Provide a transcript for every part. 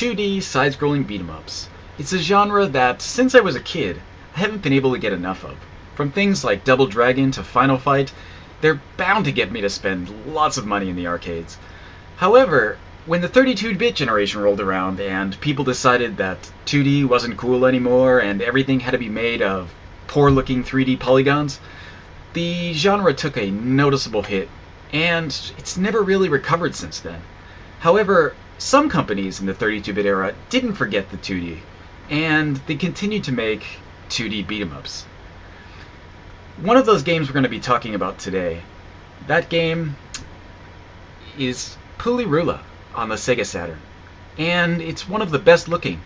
2D side-scrolling beat-em-ups. It's a genre that, since I was a kid, I haven't been able to get enough of. From things like Double Dragon to Final Fight, they're bound to get me to spend lots of money in the arcades. However, when the 32-bit generation rolled around and people decided that 2D wasn't cool anymore and everything had to be made of poor-looking 3D polygons, the genre took a noticeable hit, and it's never really recovered since then. However, some companies in the 32-bit era didn't forget the 2D, and they continued to make 2D beat-em-ups. One of those games we're going to be talking about today, that game is PuLiRuLa on the Sega Saturn, and it's one of the best looking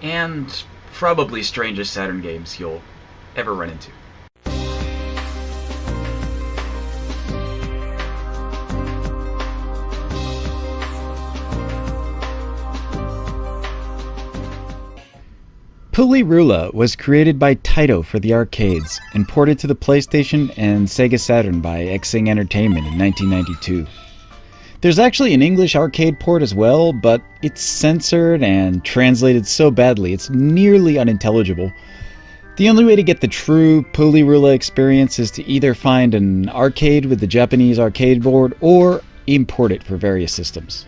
and probably strangest Saturn games you'll ever run into. PuLiRuLa was created by Taito for the arcades and ported to the PlayStation and Sega Saturn by Xing Entertainment in 1992. There's actually an English arcade port as well, but it's censored and translated so badly it's nearly unintelligible. The only way to get the true PuLiRuLa experience is to either find an arcade with the Japanese arcade board or import it for various systems.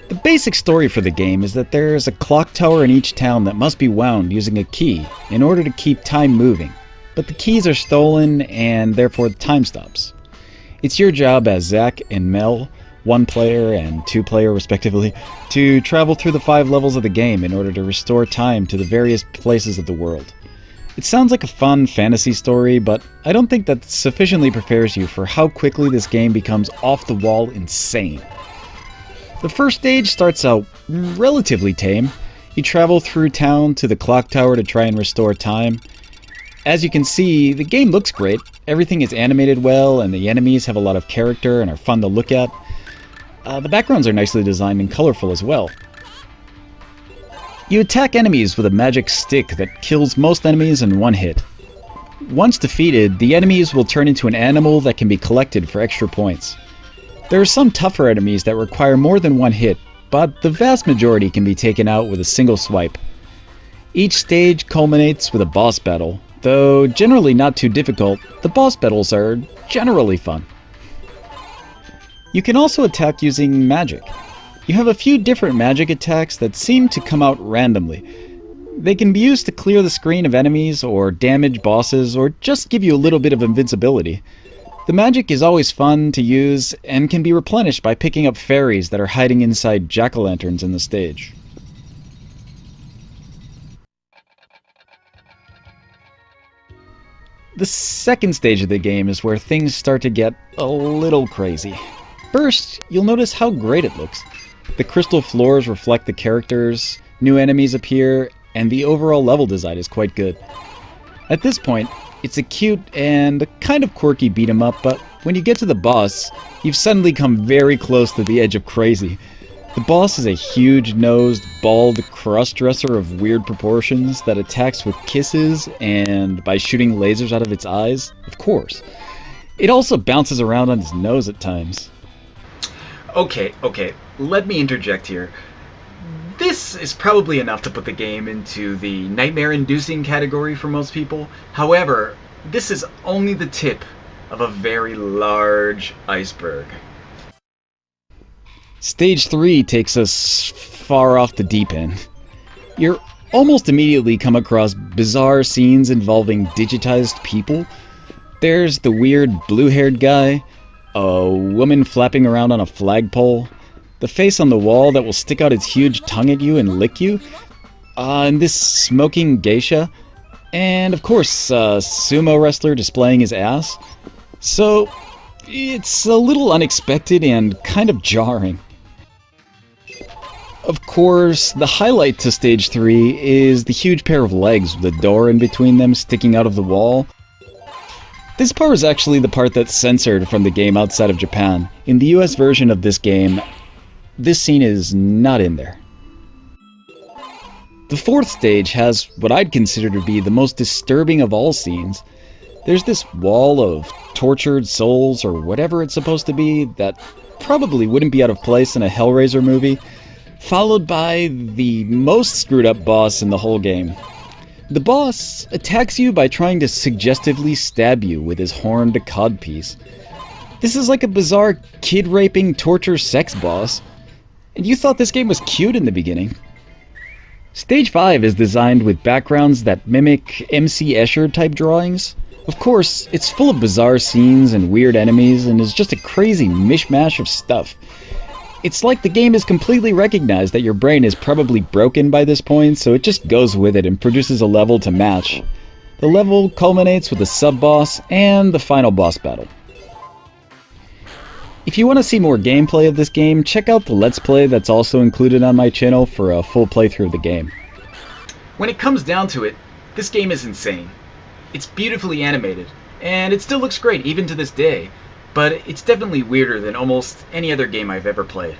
The basic story for the game is that there is a clock tower in each town that must be wound using a key in order to keep time moving, but the keys are stolen and therefore the time stops. It's your job as Zack and Mel, 1-player and 2-player respectively, to travel through the 5 levels of the game in order to restore time to the various places of the world. It sounds like a fun fantasy story, but I don't think that sufficiently prepares you for how quickly this game becomes off-the-wall insane. The first stage starts out relatively tame. You travel through town to the clock tower to try and restore time. As you can see, the game looks great. Everything is animated well, and the enemies have a lot of character and are fun to look at. The backgrounds are nicely designed and colorful as well. You attack enemies with a magic stick that kills most enemies in one hit. Once defeated, the enemies will turn into an animal that can be collected for extra points. There are some tougher enemies that require more than one hit, but the vast majority can be taken out with a single swipe. Each stage culminates with a boss battle. Though generally not too difficult, the boss battles are generally fun. You can also attack using magic. You have a few different magic attacks that seem to come out randomly. They can be used to clear the screen of enemies, or damage bosses, or just give you a little bit of invincibility. The magic is always fun to use, and can be replenished by picking up fairies that are hiding inside jack-o'-lanterns in the stage. The second stage of the game is where things start to get a little crazy. First, you'll notice how great it looks. The crystal floors reflect the characters, new enemies appear, and the overall level design is quite good. At this point, it's a cute and kind of quirky beat-em-up, but when you get to the boss, you've suddenly come very close to the edge of crazy. The boss is a huge-nosed, bald cross-dresser of weird proportions that attacks with kisses and by shooting lasers out of its eyes, of course. It also bounces around on its nose at times. Okay, let me interject here. This is probably enough to put the game into the nightmare-inducing category for most people. However, this is only the tip of a very large iceberg. Stage 3 takes us far off the deep end. You're almost immediately come across bizarre scenes involving digitized people. There's the weird blue-haired guy, a woman flapping around on a flagpole, the face on the wall that will stick out its huge tongue at you and lick you, and this smoking geisha, and of course a sumo wrestler displaying his ass. So it's a little unexpected and kind of jarring. Of course, the highlight to Stage 3 is the huge pair of legs with a door in between them sticking out of the wall. This part is actually the part that's censored from the game outside of Japan. In the US version of this game, this scene is not in there. The fourth stage has what I'd consider to be the most disturbing of all scenes. There's this wall of tortured souls, or whatever it's supposed to be, that probably wouldn't be out of place in a Hellraiser movie, followed by the most screwed up boss in the whole game. The boss attacks you by trying to suggestively stab you with his horned codpiece. This is like a bizarre kid-raping torture sex boss. And you thought this game was cute in the beginning. Stage 5 is designed with backgrounds that mimic MC Escher type drawings. Of course, it's full of bizarre scenes and weird enemies and is just a crazy mishmash of stuff. It's like the game has completely recognized that your brain is probably broken by this point, so it just goes with it and produces a level to match. The level culminates with a sub-boss and the final boss battle. If you want to see more gameplay of this game, check out the Let's Play that's also included on my channel for a full playthrough of the game. When it comes down to it, this game is insane. It's beautifully animated, and it still looks great even to this day, but it's definitely weirder than almost any other game I've ever played.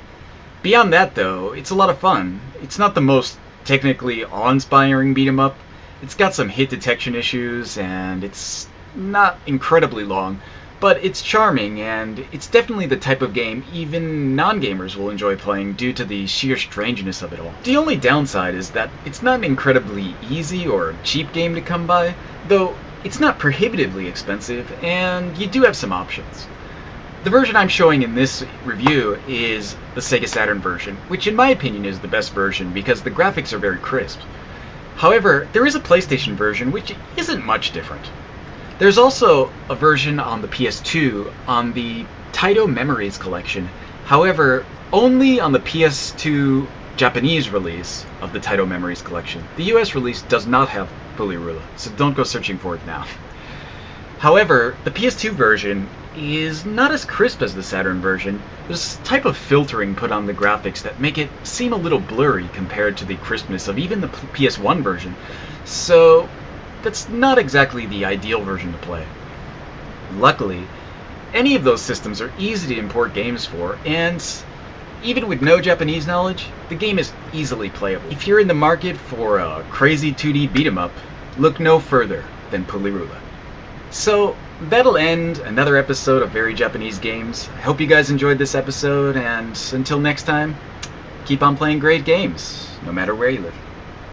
Beyond that though, it's a lot of fun. It's not the most technically awe-inspiring beat-em-up, it's got some hit detection issues, and it's not incredibly long, but it's charming, and it's definitely the type of game even non-gamers will enjoy playing due to the sheer strangeness of it all. The only downside is that it's not an incredibly easy or cheap game to come by, though it's not prohibitively expensive, and you do have some options. The version I'm showing in this review is the Sega Saturn version, which in my opinion is the best version because the graphics are very crisp. However, there is a PlayStation version which isn't much different. There's also a version on the PS2 on the Taito Memories collection, however, only on the PS2 Japanese release of the Taito Memories collection. The US release does not have PuLiRuLa, so don't go searching for it now. However, the PS2 version is not as crisp as the Saturn version. There's a type of filtering put on the graphics that make it seem a little blurry compared to the crispness of even the PS1 version, so that's not exactly the ideal version to play. Luckily, any of those systems are easy to import games for, and even with no Japanese knowledge, the game is easily playable. If you're in the market for a crazy 2D beat-em-up, look no further than PuLiRuLa. So, that'll end another episode of Very Japanese Games. I hope you guys enjoyed this episode, and until next time, keep on playing great games, no matter where you live.